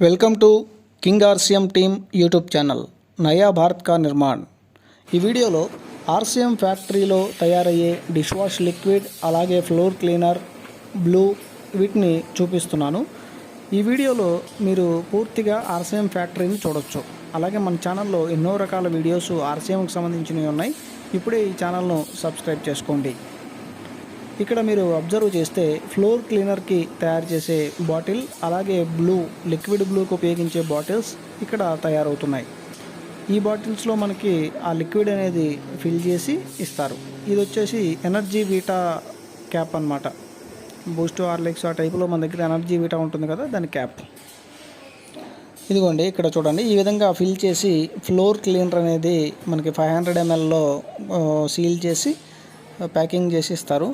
Welcome to king RCM team YouTube channel नया भारत का निर्माण। ఈ వీడియోలో ఆర్సీఎం ఫ్యాక్టరీలో తయారయ్యే డిష్ వాష్ లిక్విడ్ అలాగే ఫ్లోర్ క్లీనర్ బ్లూ వీటిని చూపిస్తున్నాను। ఈ వీడియోలో మీరు పూర్తిగా ఆర్సీఎం ఫ్యాక్టరీని చూడొచ్చు। అలాగే మన ఛానల్లో ఎన్నో రకాల వీడియోస్ ఆర్సీఎంకి సంబంధించినవి ఉన్నాయి। ఇప్పుడే ఈ ఛానల్ను సబ్స్క్రైబ్ చేసుకోండి। ఇక్కడ మీరు అబ్జర్వ్ చేస్తే ఫ్లోర్ క్లీనర్కి తయారు చేసే బాటిల్ అలాగే బ్లూ లిక్విడ్ బ్లూకి ఉపయోగించే బాటిల్స్ ఇక్కడ తయారవుతున్నాయి। ఈ బాటిల్స్లో మనకి ఆ లిక్విడ్ అనేది ఫిల్ చేసి ఇస్తారు। ఇది వచ్చేసి ఎనర్జీ వీటా క్యాప్ అన్నమాట। బూస్ట్ హార్లిక్స్ ఆ టైపులో మన దగ్గర ఎనర్జీ వీటా ఉంటుంది కదా, దాని క్యాప్ ఇదిగోండి। ఇక్కడ చూడండి, ఈ విధంగా ఫిల్ చేసి ఫ్లోర్ క్లీనర్ అనేది మనకి 500 mlలో సీల్ చేసి ప్యాకింగ్ చేసి ఇస్తారు।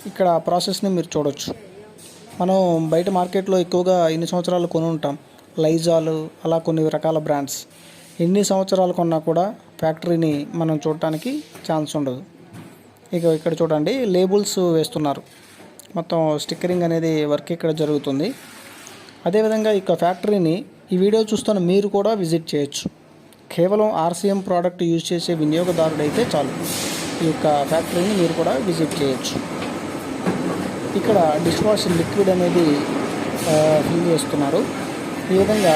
ఇక్కడ ప్రాసెస్ని మీరు చూడొచ్చు। మనం బయట మార్కెట్లో ఎక్కువగా ఎన్ని సంవత్సరాలు కొని ఉంటాం, లైజాల్ అలా కొన్ని రకాల బ్రాండ్స్ ఎన్ని సంవత్సరాలు కొన్నా కూడా ఫ్యాక్టరీని మనం చూడటానికి ఛాన్స్ ఉండదు। ఇక్కడ చూడండి, లేబుల్స్ వేస్తున్నారు, మొత్తం స్టిక్కరింగ్ అనేది వర్క్ ఇక్కడ జరుగుతుంది। అదేవిధంగా ఇక ఫ్యాక్టరీని ఈ వీడియో చూస్తున్న మీరు కూడా విజిట్ చేయొచ్చు। కేవలం ఆర్సీఎం ప్రోడక్ట్ యూజ్ చేసే వినియోగదారుడైతే చాలు ఈ యొక్క ఫ్యాక్టరీని మీరు కూడా విజిట్ చేయొచ్చు। ఇక్కడ డిష్ వాష్ లిక్విడ్ అనేది ఫిల్ చేస్తున్నారు। ఈ విధంగా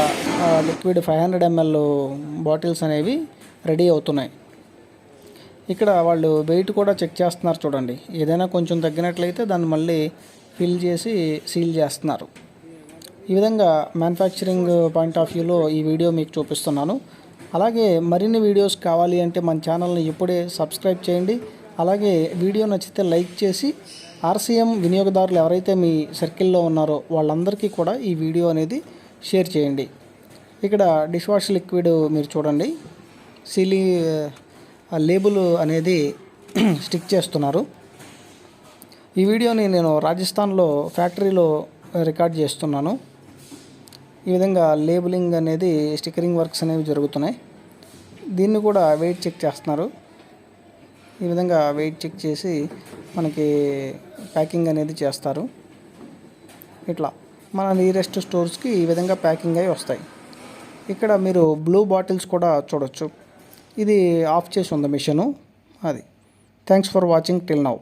లిక్విడ్ 500 ml బాటిల్స్ అనేవి రెడీ అవుతున్నాయి। ఇక్కడ వాళ్ళు వెయిట్ కూడా చెక్ చేస్తున్నారు చూడండి, ఏదైనా కొంచెం తగ్గినట్లయితే దాన్ని మళ్ళీ ఫిల్ చేసి సీల్ చేస్తున్నారు। ఈ విధంగా మ్యానుఫ్యాక్చరింగ్ పాయింట్ ఆఫ్ వ్యూలో ఈ వీడియో మీకు చూపిస్తున్నాను। అలాగే మరిన్ని వీడియోస్ కావాలి అంటే మన ఛానల్ని ఇప్పుడే సబ్స్క్రైబ్ చేయండి। అలాగే వీడియో నచ్చితే లైక్ చేసి ఆర్సీఎం వినియోగదారులు ఎవరైతే మీ సర్కిల్లో ఉన్నారో వాళ్ళందరికీ కూడా ఈ వీడియో అనేది షేర్ చేయండి। ఇక్కడ డిష్ వాష్ లిక్విడ్ మీరు చూడండి, లేబుల్ అనేది స్టిక్ చేస్తున్నారు। ఈ వీడియోని నేను రాజస్థాన్లో ఫ్యాక్టరీలో రికార్డ్ చేస్తున్నాను। ఈ విధంగా లేబులింగ్ అనేది స్టిక్కరింగ్ వర్క్స్ అనేవి జరుగుతున్నాయి। దీన్ని కూడా వెయిట్ చెక్ చేస్తున్నారు। ఈ విధంగా వెయిట్ చెక్ చేసి మనకి ప్యాకింగ్ అనేది చేస్తారు। ఇట్లా మన నియరెస్ట్ స్టోర్స్కి ఈ విధంగా ప్యాకింగ్ అయి వస్తాయి। ఇక్కడ మీరు బ్లూ బాటిల్స్ కూడా చూడొచ్చు, ఇది ఆఫ్ చేసి ఉంది మిషను అది। Thanks for watching till now.